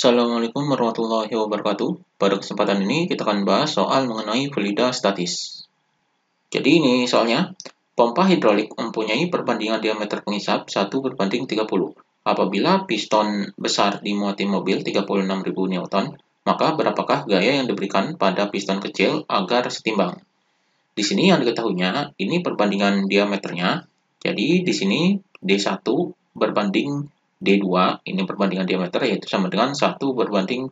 Assalamualaikum warahmatullahi wabarakatuh. Pada kesempatan ini kita akan bahas soal mengenai fluida statis. Jadi ini soalnya, pompa hidrolik mempunyai perbandingan diameter pengisap 1:30. Apabila piston besar dimuati mobil 36.000 Newton, maka berapakah gaya yang diberikan pada piston kecil agar setimbang? Di sini yang diketahuinya, ini perbandingan diameternya. Jadi di sini D1 berbanding D2, ini perbandingan diameter yaitu sama dengan 1:30.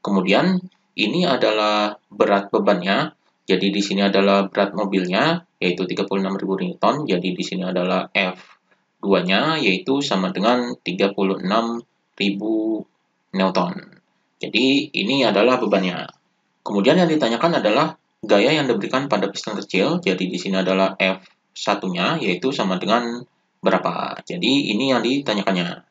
Kemudian ini adalah berat bebannya. Jadi di sini adalah berat mobilnya yaitu 36.000 Newton. Jadi di sini adalah F2-nya yaitu sama dengan 36.000 Newton. Jadi ini adalah bebannya. Kemudian yang ditanyakan adalah gaya yang diberikan pada piston kecil. Jadi di sini adalah F1-nya yaitu sama dengan berapa. Jadi ini yang ditanyakannya.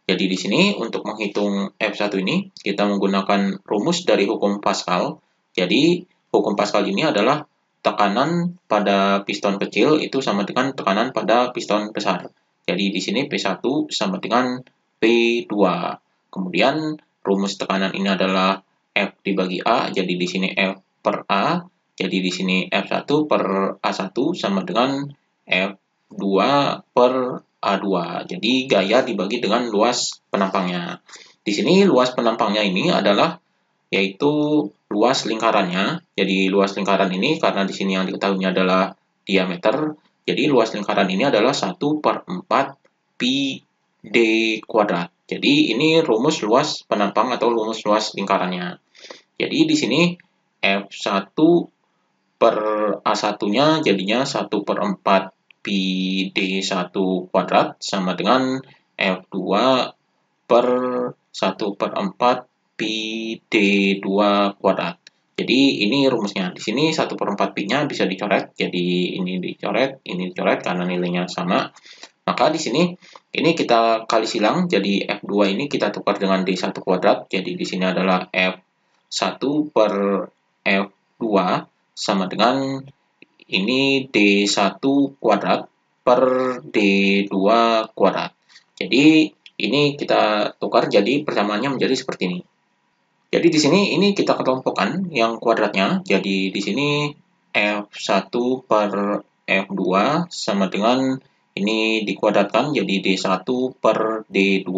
Jadi di sini untuk menghitung F1 ini kita menggunakan rumus dari hukum Pascal. Jadi hukum Pascal ini adalah tekanan pada piston kecil itu sama dengan tekanan pada piston besar. Jadi di sini P1 sama dengan P2. Kemudian rumus tekanan ini adalah F dibagi A, jadi di sini F per A. Jadi di sini F1 per A1 sama dengan F2 per A2. Jadi gaya dibagi dengan luas penampangnya. Di sini luas penampangnya ini adalah yaitu luas lingkarannya. Jadi luas lingkaran ini karena di sini yang diketahuinya adalah diameter. Jadi luas lingkaran ini adalah 1/4 pi d kuadrat. Jadi ini rumus luas penampang atau rumus luas lingkarannya. Jadi di sini F1 per A1-nya jadinya 1/4 pi D1 kuadrat sama dengan F2 per 1/4 pi D2 kuadrat. Jadi ini rumusnya. Di sini 1/4 pi-nya bisa dicoret. Jadi ini dicoret karena nilainya sama. Maka di sini ini kita kali silang. Jadi F2 ini kita tukar dengan D1 kuadrat. Jadi di sini adalah F1 per F2 sama dengan ini D1 kuadrat per D2 kuadrat. Jadi ini kita tukar jadi persamaannya menjadi seperti ini. Jadi di sini ini kita kelompokkan yang kuadratnya. Jadi di sini F1 per F2 sama dengan ini dikuadratkan jadi D1 per D2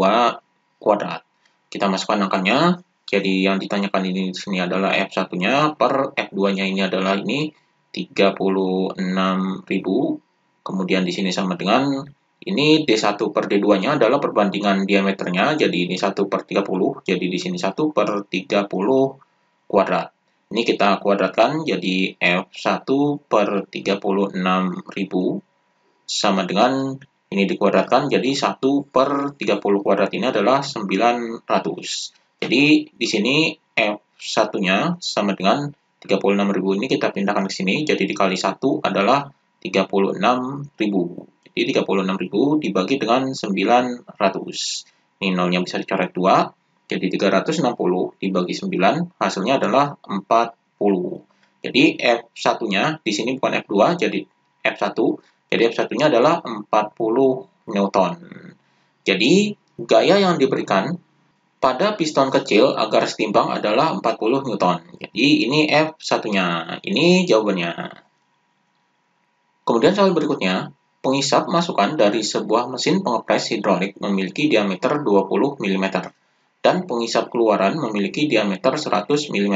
kuadrat. Kita masukkan angkanya. Jadi yang ditanyakan ini di sini adalah F1-nya per F2-nya ini adalah ini 36.000. Kemudian di sini sama dengan ini D1 per D2-nya adalah perbandingan diameternya. Jadi ini 1/30. Jadi di sini 1/30 kuadrat. Ini kita kuadratkan jadi F1 per 36.000 sama dengan ini dikuadratkan jadi 1/30 kuadrat ini adalah 900. Jadi di sini F1-nya sama dengan 36.000 ini kita pindahkan ke sini. Jadi dikali 1 adalah 36.000. Jadi 36.000 dibagi dengan 900. Ini nolnya bisa dicoret 2. Jadi 360 dibagi 9 hasilnya adalah 40. Jadi F1-nya di sini bukan F2 jadi F1. Jadi F1-nya adalah 40 Newton. Jadi gaya yang diberikan pada piston kecil agar setimbang adalah 40 Newton. Jadi ini F1-nya. Ini jawabannya. Kemudian soal berikutnya, pengisap masukan dari sebuah mesin pengepres hidrolik memiliki diameter 20 mm dan pengisap keluaran memiliki diameter 100 mm.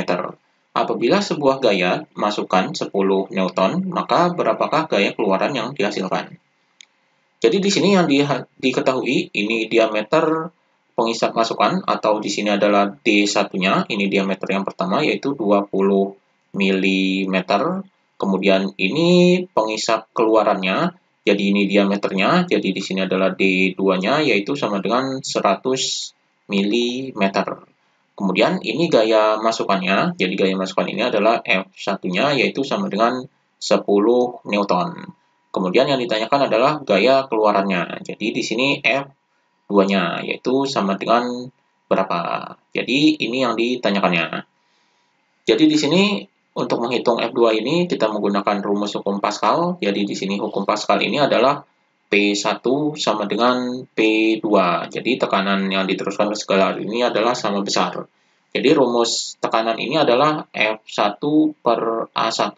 Apabila sebuah gaya masukan 10 Newton, maka berapakah gaya keluaran yang dihasilkan? Jadi di sini yang diketahui ini diameter pengisap masukan atau di sini adalah D1-nya, ini diameter yang pertama yaitu 20 mm. Kemudian ini pengisap keluarannya, jadi ini diameternya, jadi di sini adalah D2-nya yaitu sama dengan 100 mm. Kemudian ini gaya masukannya, jadi gaya masukan ini adalah F1-nya yaitu sama dengan 10 Newton. Kemudian yang ditanyakan adalah gaya keluarannya. Jadi di sini F2-nya yaitu sama dengan berapa. Jadi ini yang ditanyakannya. Jadi di sini untuk menghitung F2 ini kita menggunakan rumus hukum Pascal. Jadi di sini hukum Pascal ini adalah P1 sama dengan P2. Jadi tekanan yang diteruskan ke skalar ini adalah sama besar. Jadi rumus tekanan ini adalah F1 per A1,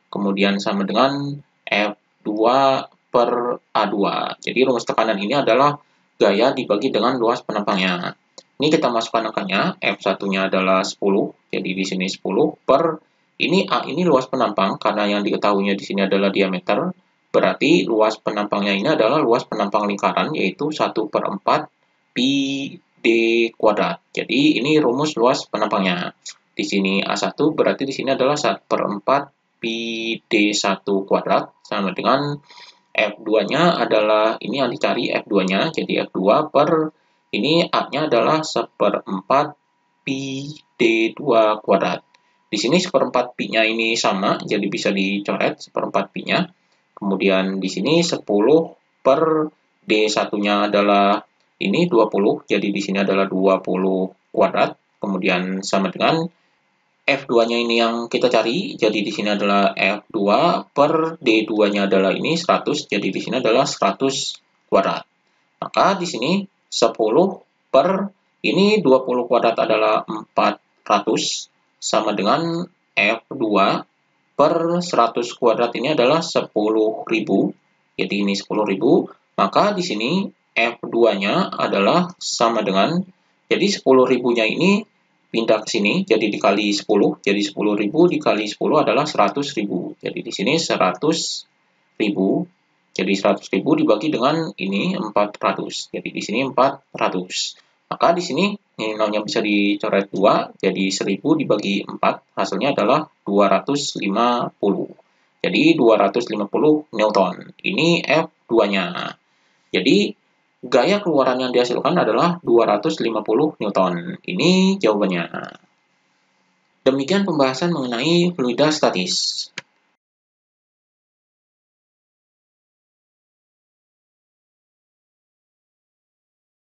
kemudian sama dengan F2 per A2. Jadi rumus tekanan ini adalah gaya dibagi dengan luas penampangnya. Ini kita masukkan angkanya, F1-nya adalah 10, jadi di sini 10 per, ini A ini luas penampang, karena yang diketahuinya di sini adalah diameter, berarti luas penampangnya ini adalah luas penampang lingkaran, yaitu 1/4 pi d kuadrat. Jadi ini rumus luas penampangnya. Di sini A1 berarti di sini adalah 1/4 pi d1 kuadrat sama dengan F2-nya adalah, ini yang dicari F2-nya, jadi F2 per, ini A-nya adalah 1/4 pi d2 kuadrat. Di sini 1/4 pi-nya ini sama, jadi bisa dicoret 1/4 pi-nya. Kemudian di sini 10 per D1-nya adalah ini 20, jadi di sini adalah 20 kuadrat. Kemudian sama dengan F2-nya ini yang kita cari, jadi di sini adalah F2 per D2-nya adalah ini 100, jadi di sini adalah 100 kuadrat. Maka di sini 10 per ini 20 kuadrat adalah 400, sama dengan F2 per 100 kuadrat ini adalah 10.000, jadi ini 10.000, maka di sini F2-nya adalah sama dengan, jadi 10.000-nya ini pindah ke sini, jadi dikali 10, jadi 10.000 dikali 10 adalah 100.000, jadi di sini 100.000, jadi 100.000 dibagi dengan ini 400, jadi di sini 400. Maka di sini nilainya bisa dicoret 2, jadi 1000 dibagi 4, hasilnya adalah 250. Jadi 250 Newton. Ini F2-nya. Jadi gaya keluaran yang dihasilkan adalah 250 Newton. Ini jawabannya. Demikian pembahasan mengenai fluida statis.